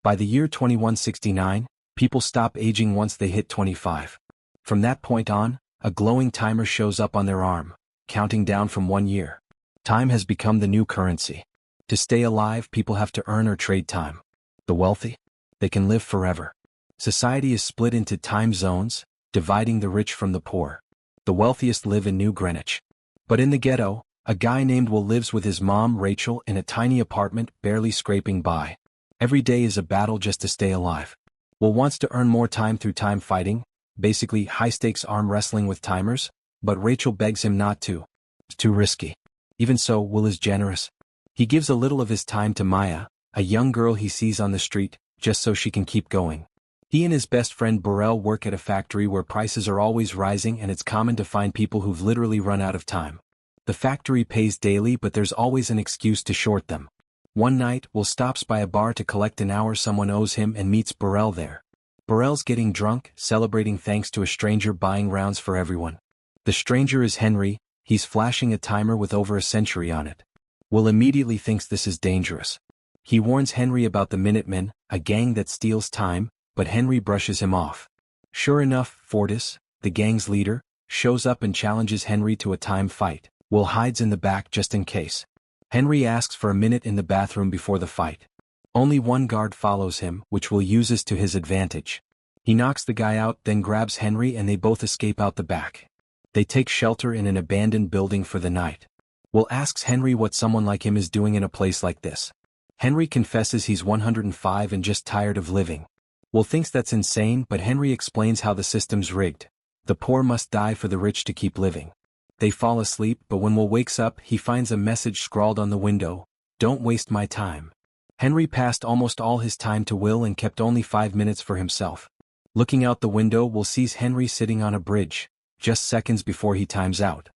By the year 2169, people stop aging once they hit 25. From that point on, a glowing timer shows up on their arm, counting down from 1 year. Time has become the new currency. To stay alive, people have to earn or trade time. The wealthy? They can live forever. Society is split into time zones, dividing the rich from the poor. The wealthiest live in New Greenwich. But in the ghetto, a guy named Will lives with his mom, Rachel, in a tiny apartment, barely scraping by. Every day is a battle just to stay alive. Will wants to earn more time through time fighting, basically high-stakes arm wrestling with timers, but Rachel begs him not to. It's too risky. Even so, Will is generous. He gives a little of his time to Maya, a young girl he sees on the street, just so she can keep going. He and his best friend Burrell work at a factory where prices are always rising and it's common to find people who've literally run out of time. The factory pays daily, but there's always an excuse to short them. One night, Will stops by a bar to collect an hour someone owes him and meets Burrell there. Burrell's getting drunk, celebrating thanks to a stranger buying rounds for everyone. The stranger is Henry. He's flashing a timer with over a century on it. Will immediately thinks this is dangerous. He warns Henry about the Minutemen, a gang that steals time, but Henry brushes him off. Sure enough, Fortis, the gang's leader, shows up and challenges Henry to a time fight. Will hides in the back just in case. Henry asks for a minute in the bathroom before the fight. Only one guard follows him, which Will uses to his advantage. He knocks the guy out, then grabs Henry and they both escape out the back. They take shelter in an abandoned building for the night. Will asks Henry what someone like him is doing in a place like this. Henry confesses he's 105 and just tired of living. Will thinks that's insane, but Henry explains how the system's rigged. The poor must die for the rich to keep living. They fall asleep, but when Will wakes up, he finds a message scrawled on the window: "Don't waste my time." Henry passed almost all his time to Will and kept only 5 minutes for himself. Looking out the window, Will sees Henry sitting on a bridge, just seconds before he times out.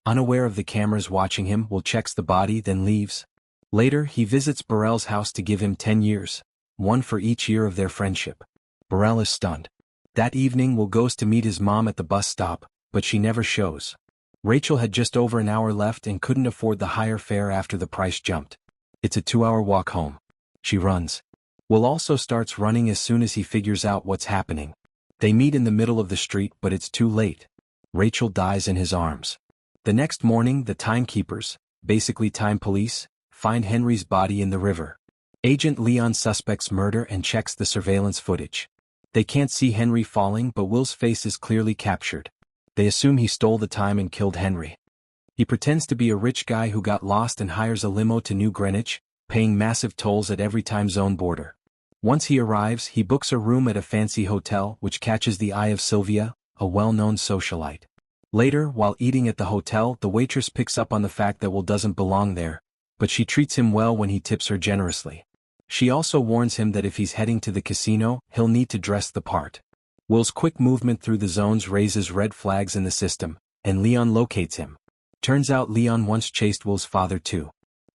Unaware of the cameras watching him, Will checks the body, then leaves. Later, he visits Burrell's house to give him 10 years, one for each year of their friendship. Burrell is stunned. That evening, Will goes to meet his mom at the bus stop, but she never shows. Rachel had just over an hour left and couldn't afford the higher fare after the price jumped. It's a 2-hour walk home. She runs. Will also starts running as soon as he figures out what's happening. They meet in the middle of the street, but it's too late. Rachel dies in his arms. The next morning, the timekeepers, basically time police, find Henry's body in the river. Agent Leon suspects murder and checks the surveillance footage. They can't see Henry falling, but Will's face is clearly captured. They assume he stole the time and killed Henry. He pretends to be a rich guy who got lost and hires a limo to New Greenwich, paying massive tolls at every time zone border. Once he arrives, he books a room at a fancy hotel, which catches the eye of Sylvia, a well-known socialite. Later, while eating at the hotel, the waitress picks up on the fact that Will doesn't belong there, but she treats him well when he tips her generously. She also warns him that if he's heading to the casino, he'll need to dress the part. Will's quick movement through the zones raises red flags in the system, and Leon locates him. Turns out Leon once chased Will's father too.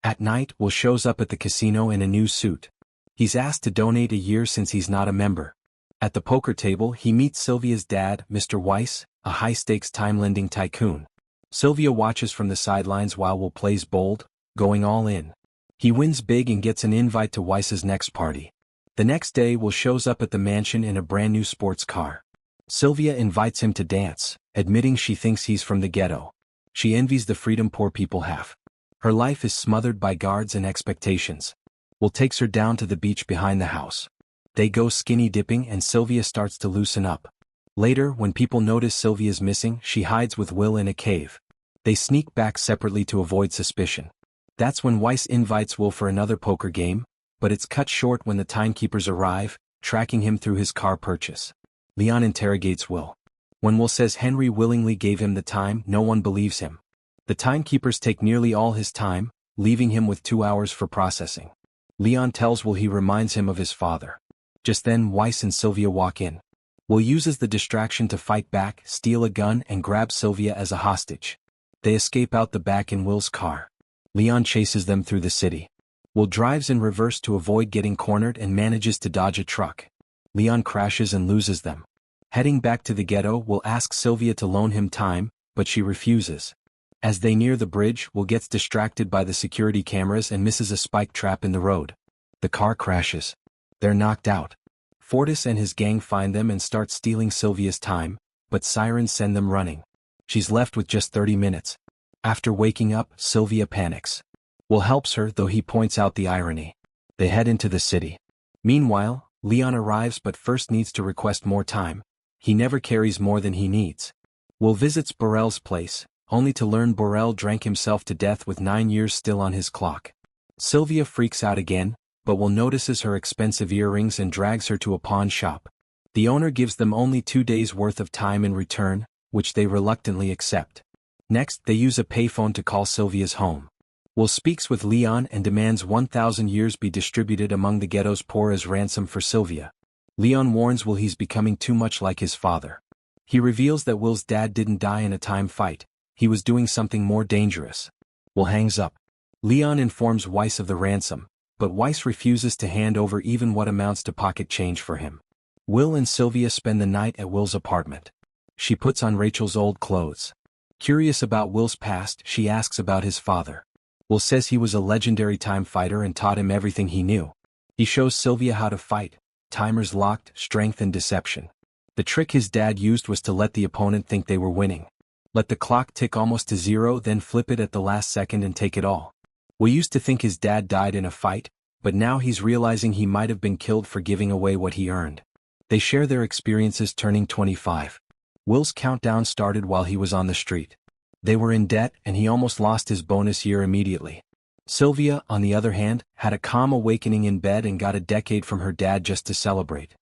At night, Will shows up at the casino in a new suit. He's asked to donate a year since he's not a member. At the poker table, he meets Sylvia's dad, Mr. Weiss, a high-stakes time-lending tycoon. Sylvia watches from the sidelines while Will plays bold, going all in. He wins big and gets an invite to Weiss's next party. The next day, Will shows up at the mansion in a brand new sports car. Sylvia invites him to dance, admitting she thinks he's from the ghetto. She envies the freedom poor people have. Her life is smothered by guards and expectations. Will takes her down to the beach behind the house. They go skinny dipping and Sylvia starts to loosen up. Later, when people notice Sylvia's missing, she hides with Will in a cave. They sneak back separately to avoid suspicion. That's when Weiss invites Will for another poker game, but it's cut short when the timekeepers arrive, tracking him through his car purchase. Leon interrogates Will. When Will says Henry willingly gave him the time, no one believes him. The timekeepers take nearly all his time, leaving him with 2 hours for processing. Leon tells Will he reminds him of his father. Just then, Weiss and Sylvia walk in. Will uses the distraction to fight back, steal a gun, and grab Sylvia as a hostage. They escape out the back in Will's car. Leon chases them through the city. Will drives in reverse to avoid getting cornered and manages to dodge a truck. Leon crashes and loses them. Heading back to the ghetto, Will asks Sylvia to loan him time, but she refuses. As they near the bridge, Will gets distracted by the security cameras and misses a spike trap in the road. The car crashes. They're knocked out. Fortis and his gang find them and start stealing Sylvia's time, but sirens send them running. She's left with just 30 minutes. After waking up, Sylvia panics. Will helps her, though he points out the irony. They head into the city. Meanwhile, Leon arrives but first needs to request more time. He never carries more than he needs. Will visits Burrell's place, only to learn Burrell drank himself to death with 9 years still on his clock. Sylvia freaks out again, but Will notices her expensive earrings and drags her to a pawn shop. The owner gives them only 2 days' worth of time in return, which they reluctantly accept. Next, they use a payphone to call Sylvia's home. Will speaks with Leon and demands 1,000 years be distributed among the ghetto's poor as ransom for Sylvia. Leon warns Will he's becoming too much like his father. He reveals that Will's dad didn't die in a time fight, he was doing something more dangerous. Will hangs up. Leon informs Weiss of the ransom, but Weiss refuses to hand over even what amounts to pocket change for him. Will and Sylvia spend the night at Will's apartment. She puts on Rachel's old clothes. Curious about Will's past, she asks about his father. Will says he was a legendary time fighter and taught him everything he knew. He shows Sylvia how to fight, timers locked, strength and deception. The trick his dad used was to let the opponent think they were winning. Let the clock tick almost to zero, then flip it at the last second and take it all. Will used to think his dad died in a fight, but now he's realizing he might have been killed for giving away what he earned. They share their experiences turning 25. Will's countdown started while he was on the street. They were in debt and he almost lost his bonus year immediately. Sylvia, on the other hand, had a calm awakening in bed and got a decade from her dad just to celebrate.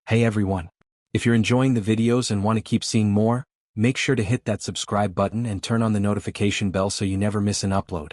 Hey everyone. If you're enjoying the videos and want to keep seeing more, make sure to hit that subscribe button and turn on the notification bell so you never miss an upload.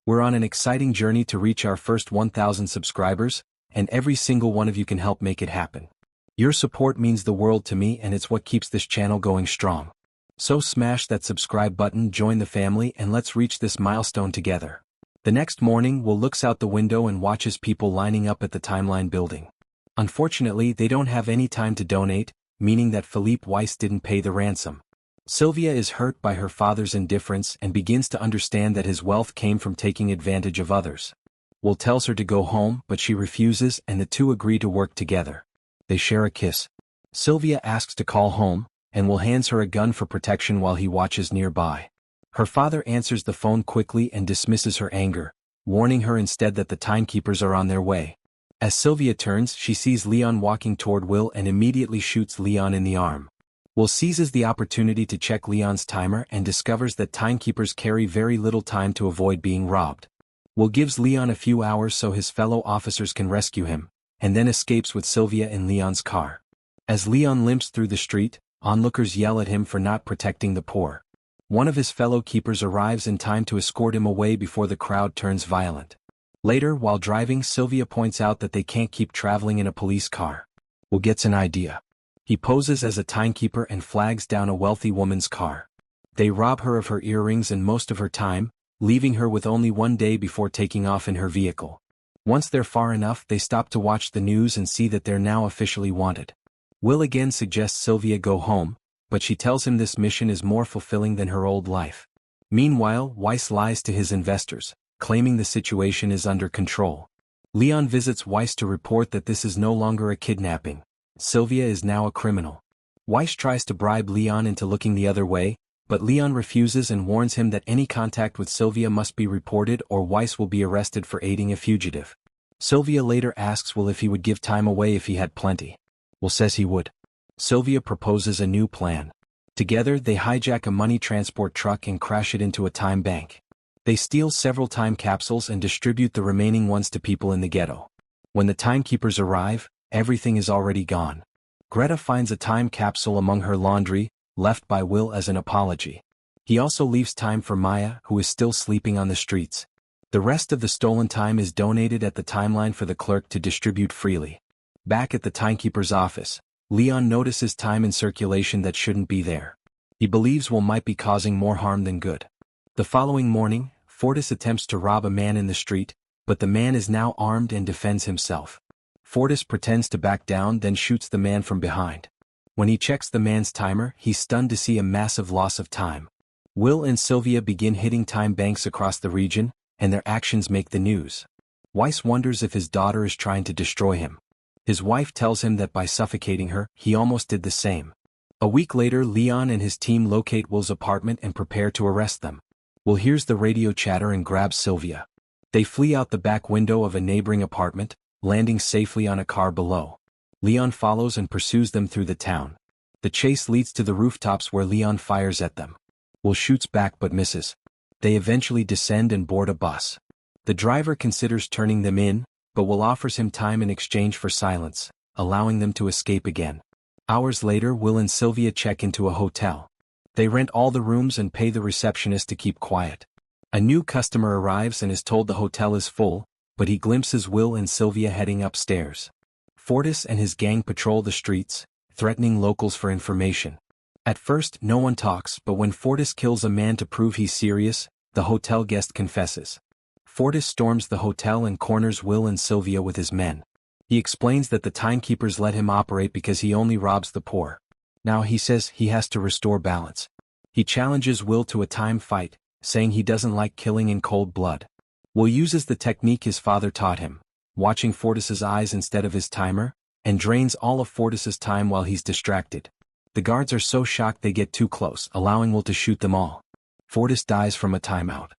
We're on an exciting journey to reach our first 1,000 subscribers, and every single one of you can help make it happen. Your support means the world to me and it's what keeps this channel going strong. So smash that subscribe button, join the family, and let's reach this milestone together. The next morning, Will looks out the window and watches people lining up at the Timeline building. Unfortunately, they don't have any time to donate, meaning that Philippe Weiss didn't pay the ransom. Sylvia is hurt by her father's indifference and begins to understand that his wealth came from taking advantage of others. Will tells her to go home, but she refuses and the two agree to work together. They share a kiss. Sylvia asks to call home, and Will hands her a gun for protection while he watches nearby. Her father answers the phone quickly and dismisses her anger, warning her instead that the timekeepers are on their way. As Sylvia turns, she sees Leon walking toward Will and immediately shoots Leon in the arm. Will seizes the opportunity to check Leon's timer and discovers that timekeepers carry very little time to avoid being robbed. Will gives Leon a few hours so his fellow officers can rescue him, and then escapes with Sylvia in Leon's car. As Leon limps through the street, onlookers yell at him for not protecting the poor. One of his fellow keepers arrives in time to escort him away before the crowd turns violent. Later, while driving, Sylvia points out that they can't keep traveling in a police car. Will gets an idea. He poses as a timekeeper and flags down a wealthy woman's car. They rob her of her earrings and most of her time, leaving her with only 1 day before taking off in her vehicle. Once they're far enough, they stop to watch the news and see that they're now officially wanted. Will again suggests Sylvia go home, but she tells him this mission is more fulfilling than her old life. Meanwhile, Weiss lies to his investors, claiming the situation is under control. Leon visits Weiss to report that this is no longer a kidnapping. Sylvia is now a criminal. Weiss tries to bribe Leon into looking the other way, but Leon refuses and warns him that any contact with Sylvia must be reported or Weiss will be arrested for aiding a fugitive. Sylvia later asks Will if he would give time away if he had plenty. Will says he would. Sylvia proposes a new plan. Together, they hijack a money transport truck and crash it into a time bank. They steal several time capsules and distribute the remaining ones to people in the ghetto. When the timekeepers arrive, everything is already gone. Greta finds a time capsule among her laundry, left by Will as an apology. He also leaves time for Maya, who is still sleeping on the streets. The rest of the stolen time is donated at the Timeline for the clerk to distribute freely. Back at the timekeeper's office, Leon notices time in circulation that shouldn't be there. He believes Will might be causing more harm than good. The following morning, Fortis attempts to rob a man in the street, but the man is now armed and defends himself. Fortis pretends to back down, then shoots the man from behind. When he checks the man's timer, he's stunned to see a massive loss of time. Will and Sylvia begin hitting time banks across the region, and their actions make the news. Weiss wonders if his daughter is trying to destroy him. His wife tells him that by suffocating her, he almost did the same. A week later, Leon and his team locate Will's apartment and prepare to arrest them. Will hears the radio chatter and grabs Sylvia. They flee out the back window of a neighboring apartment, landing safely on a car below. Leon follows and pursues them through the town. The chase leads to the rooftops where Leon fires at them. Will shoots back but misses. They eventually descend and board a bus. The driver considers turning them in, but Will offers him time in exchange for silence, allowing them to escape again. Hours later, Will and Sylvia check into a hotel. They rent all the rooms and pay the receptionist to keep quiet. A new customer arrives and is told the hotel is full, but he glimpses Will and Sylvia heading upstairs. Fortis and his gang patrol the streets, threatening locals for information. At first, no one talks, but when Fortis kills a man to prove he's serious, the hotel guest confesses. Fortis storms the hotel and corners Will and Sylvia with his men. He explains that the timekeepers let him operate because he only robs the poor. Now he says he has to restore balance. He challenges Will to a time fight, saying he doesn't like killing in cold blood. Will uses the technique his father taught him, watching Fortis's eyes instead of his timer, and drains all of Fortis's time while he's distracted. The guards are so shocked they get too close, allowing Will to shoot them all. Fortis dies from a timeout.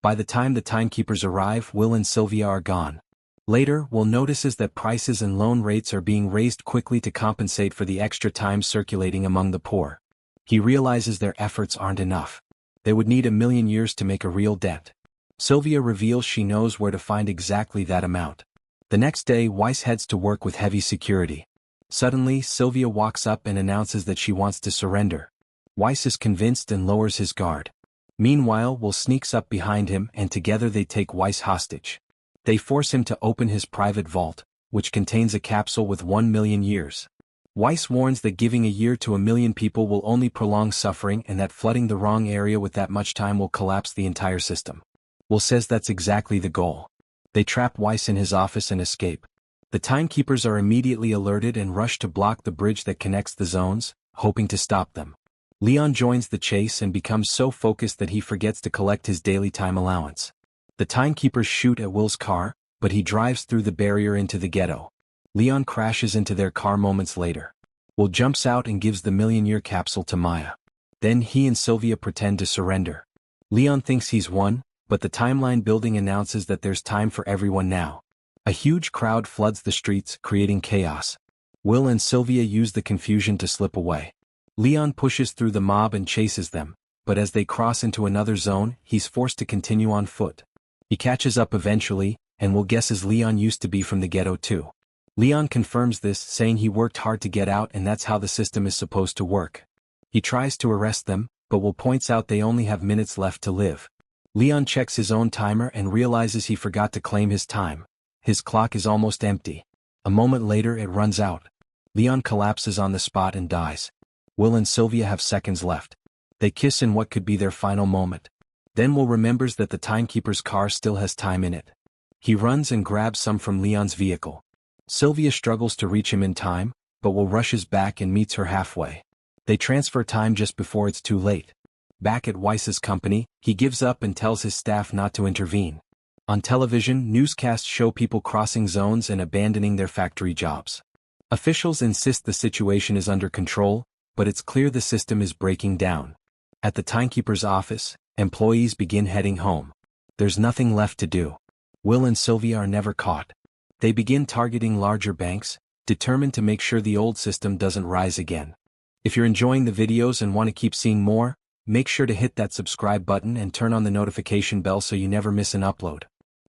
By the time the timekeepers arrive, Will and Sylvia are gone. Later, Will notices that prices and loan rates are being raised quickly to compensate for the extra time circulating among the poor. He realizes their efforts aren't enough. They would need 1,000,000 years to make a real dent. Sylvia reveals she knows where to find exactly that amount. The next day, Weiss heads to work with heavy security. Suddenly, Sylvia walks up and announces that she wants to surrender. Weiss is convinced and lowers his guard. Meanwhile, Will sneaks up behind him and together they take Weiss hostage. They force him to open his private vault, which contains a capsule with 1,000,000 years. Weiss warns that giving a year to 1,000,000 people will only prolong suffering and that flooding the wrong area with that much time will collapse the entire system. Will says that's exactly the goal. They trap Weiss in his office and escape. The timekeepers are immediately alerted and rush to block the bridge that connects the zones, hoping to stop them. Leon joins the chase and becomes so focused that he forgets to collect his daily time allowance. The timekeepers shoot at Will's car, but he drives through the barrier into the ghetto. Leon crashes into their car moments later. Will jumps out and gives the 1,000,000-year capsule to Maya. Then he and Sylvia pretend to surrender. Leon thinks he's won, but the timeline building announces that there's time for everyone now. A huge crowd floods the streets, creating chaos. Will and Sylvia use the confusion to slip away. Leon pushes through the mob and chases them, but as they cross into another zone, he's forced to continue on foot. He catches up eventually, and Will guesses Leon used to be from the ghetto too. Leon confirms this, saying he worked hard to get out and that's how the system is supposed to work. He tries to arrest them, but Will points out they only have minutes left to live. Leon checks his own timer and realizes he forgot to claim his time. His clock is almost empty. A moment later it runs out. Leon collapses on the spot and dies. Will and Sylvia have seconds left. They kiss in what could be their final moment. Then Will remembers that the timekeeper's car still has time in it. He runs and grabs some from Leon's vehicle. Sylvia struggles to reach him in time, but Will rushes back and meets her halfway. They transfer time just before it's too late. Back at Weiss's company, he gives up and tells his staff not to intervene. On television, newscasts show people crossing zones and abandoning their factory jobs. Officials insist the situation is under control, but it's clear the system is breaking down. At the timekeeper's office, employees begin heading home. There's nothing left to do. Will and Sylvia are never caught. They begin targeting larger banks, determined to make sure the old system doesn't rise again. If you're enjoying the videos and want to keep seeing more, make sure to hit that subscribe button and turn on the notification bell so you never miss an upload.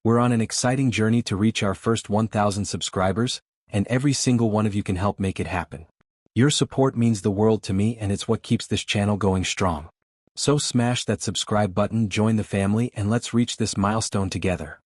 We're on an exciting journey to reach our first 1,000 subscribers, and every single one of you can help make it happen. Your support means the world to me and it's what keeps this channel going strong. So smash that subscribe button, join the family, and let's reach this milestone together.